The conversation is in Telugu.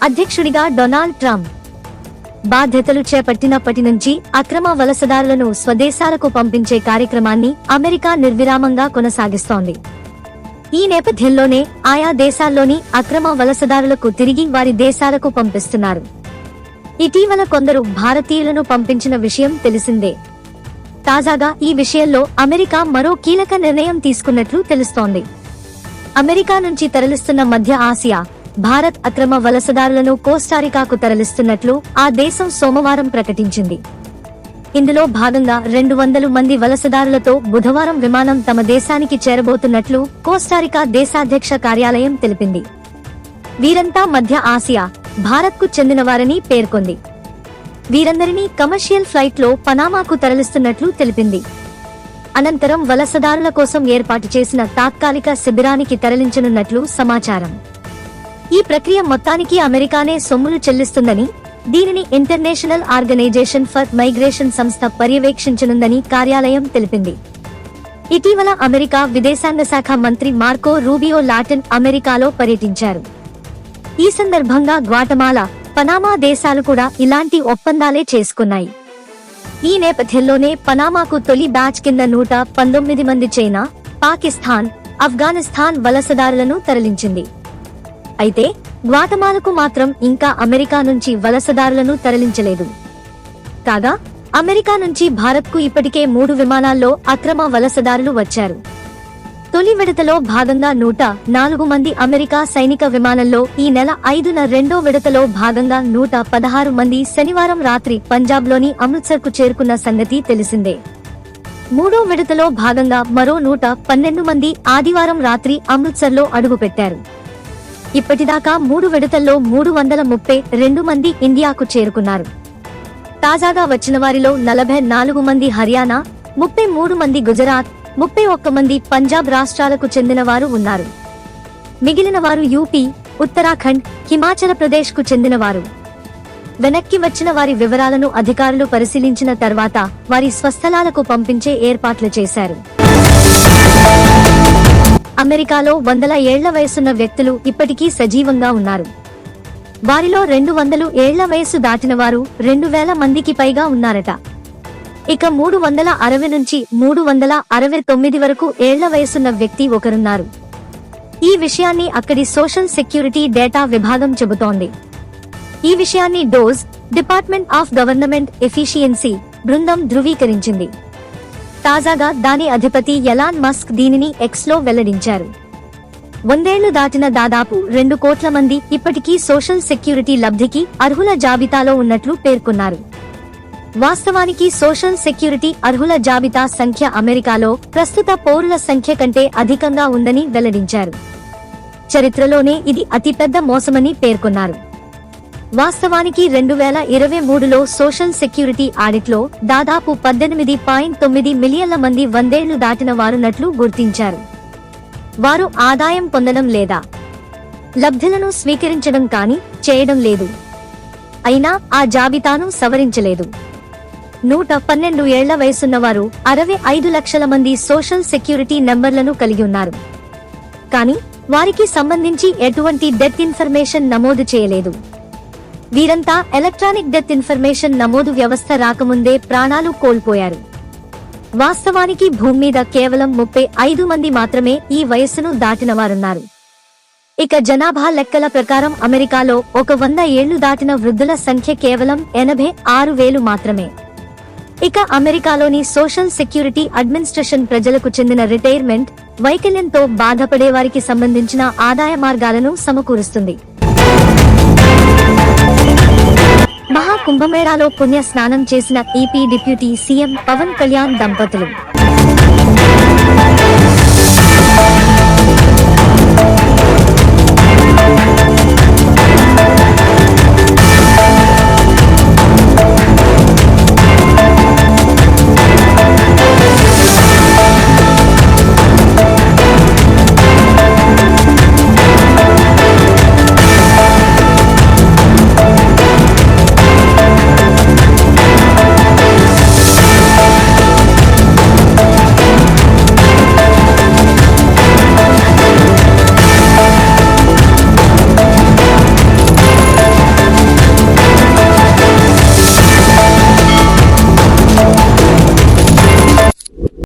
అధ్యక్షుడిగా డొనాల్డ్ ట్రంప్ బాధ్యతలు చేపట్టినప్పటి నుంచి అక్రమ వలసదారులను స్వదేశాలకు పంపించే కార్యక్రమాన్ని అమెరికా నిర్విరామంగా కొనసాగిస్తోంది. ఈ నేపథ్యంలోనే ఆయా దేశాల్లోని అక్రమ వలసదారులకు తిరిగి వారి దేశాలకు పంపిస్తున్నారు. ఇటీవల కొందరు భారతీయులను పంపించిన విషయం తెలిసిందే. తాజాగా ఈ విషయంలో అమెరికా మరో కీలక నిర్ణయం తీసుకున్నట్లు తెలుస్తోంది. అమెరికా నుంచి తరలిస్తున్న మధ్య ఆసియా, భారత్ అక్రమ వలసదారులను కోస్టారికాకు తరలిస్తున్నట్లు ఆ దేశం సోమవారం ప్రకటించింది. ఇందులో భాగంగా 200 మంది వలసదారులతో బుధవారం విమానం తమ దేశానికి చేరబోతున్నట్లు కోస్టారికా దేశాధ్యక్ష కార్యాలయం తెలిపింది. వీరంతా మధ్య ఆసియా, భారత్కు చెందినవారని పేర్కొంది. వీరందరినీ కమర్షియల్ ఫ్లైట్లో పనామాకు తరలిస్తున్నట్లు తెలిపింది. అనంతరం వలసదారుల కోసం ఏర్పాటు చేసిన తాత్కాలిక శిబిరానికి తరలించనున్నట్లు సమాచారం. ఈ ప్రక్రియ మొత్తానికి అమెరికానే సొమ్ములు చెల్లిస్తుందని, దీనిని ఇంటర్నేషనల్ ఆర్గనైజేషన్ ఫర్ మైగ్రేషన్ సంస్థ పర్యవేక్షించనుందని కార్యాలయం తెలిపింది. ఇటీవల అమెరికా విదేశాంగ శాఖ మంత్రి మార్కో రూబియో లాటిన్ అమెరికాలో పర్యటించారు. ఈ సందర్భంగా గ్వాటమాలా, పనామా దేశాలు కూడా ఇలాంటి ఒప్పందాలే చేసుకున్నాయి. ఈ నేపథ్యంలోనే పనామాకు తొలి బ్యాచ్ కింద 119 మంది చైనా, పాకిస్తాన్, ఆఫ్ఘనిస్తాన్ వలసదారులను తరలించింది. అయితే గ్వాటమాలకు మాత్రం ఇంకా అమెరికా నుంచి వలసదారులను తరలించలేదు. కాగా అమెరికా నుంచి భారత్కు ఇప్పటికే 3 విమానాల్లో అక్రమ వలసదారులు వచ్చారు. తొలి విడతలో భాగంగా 104 మంది అమెరికా సైనిక విమానంలో, ఈ నెల 5న రెండో విడతలో భాగంగా 116 మంది శనివారం రాత్రి పంజాబ్లోని అమృత్సర్కు చేరుకున్న సంగతి తెలిసిందే. మూడో విడతలో భాగంగా మరో 112 మంది ఆదివారం రాత్రి అమృత్సర్లో అడుగుపెట్టారు. ఇప్పటిదాకా 3 విడతల్లో 332 మంది ఇండియాకు చేరుకున్నారు. తాజాగా వచ్చిన వారిలో 44 మంది హర్యానా, 33 మంది గుజరాత్, 31 మంది పంజాబ్ రాష్ట్రాలకు చెందిన వారు ఉన్నారు. మిగిలిన వారు యూపీ, ఉత్తరాఖండ్, హిమాచల్ ప్రదేశ్ కు చెందిన వారు. వెనక్కి వచ్చిన వారి వివరాలను అధికారులు పరిశీలించిన తర్వాత వారి స్వస్థలాలకు పంపించే ఏర్పాట్లు చేశారు. అమెరికాలో 100 ఏళ్ల వయసున్న వ్యక్తులు ఇప్పటికీ సజీవంగా ఉన్నారు. వారిలో 200 ఏళ్ల వయసు దాటిన వారు 2000 మందికి పైగా ఉన్నారట. ఇక 360 నుంచి 369 వరకు ఏళ్ల వయసున్న వ్యక్తి ఒకరున్నారు. ఈ విషయాన్ని అక్కడి సోషల్ సెక్యూరిటీ డేటా విభాగం చెబుతోంది. ఈ విషయాన్ని DOGE, department of government efficiency బృందం ధృవీకరించింది. తాజాగా దాని అధిపతి ఎలాన్ మస్క్ దీనిని ఎక్స్లో వెల్లడించారు. 100 ఏళ్లు దాటిన దాదాపు 2 కోట్ల మంది ఇప్పటికీ సోషల్ సెక్యూరిటీ లబ్ధికి అర్హుల జాబితాలో ఉన్నట్లు పేర్కొన్నారు. వాస్తవానికి సోషల్ సెక్యూరిటీ అర్హుల జాబితా సంఖ్య అమెరికాలో ప్రస్తుత పౌరుల సంఖ్య కంటే అధికంగా ఉందని వెల్లడించారు. చరిత్రలోనే ఇది అతిపెద్ద మోసమని పేర్కొన్నారు. వాస్తవానికి 2023లో సోషల్ సెక్యూరిటీ ఆడిట్లో దాదాపు 18.9 మిలియన్ల మంది 100 ఏళ్లు దాటిన వారున్నట్లు గుర్తించారు. వారు ఆదాయం పొందడం లేదా లబ్ధులను స్వీకరించడం కానీ చేయడం లేదు. అయినా ఆ జాబితాను సవరించలేదు. 112 ఏళ్ల వయసున్నవారు 65 లక్షల మంది సోషల్ సెక్యూరిటీ నెంబర్లను కలిగి ఉన్నారు. కానీ వారికి సంబంధించి ఎటువంటి డెత్ ఇన్ఫర్మేషన్ నమోదు చేయలేదు. వీరంతా ఎలక్ట్రానిక్ డెత్ ఇన్ఫర్మేషన్ నమోదు వ్యవస్థ రాకముందే ప్రాణాలు కోల్పోయారు. వాస్తవానికి భూమి మీద కేవలం 35 మంది మాత్రమే ఈ వయస్సును దాటినవారున్నారు. ఇక జనాభా లెక్కల ప్రకారం అమెరికాలో 100 ఏళ్లు దాటిన వృద్ధుల సంఖ్య కేవలం 86,000 మాత్రమే. ఇక అమెరికాలోని సోషల్ సెక్యూరిటీ అడ్మినిస్ట్రేషన్ ప్రజలకు చెందిన రిటైర్మెంట్, వైకల్యంతో బాధపడే వారికి సంబంధించిన ఆదాయ మార్గాలను సమకూరుస్తుంది. మహా కుంభమేళాలో పుణ్య స్నానం చేసిన AP deputy CM Pavan Kalyan దంపతులు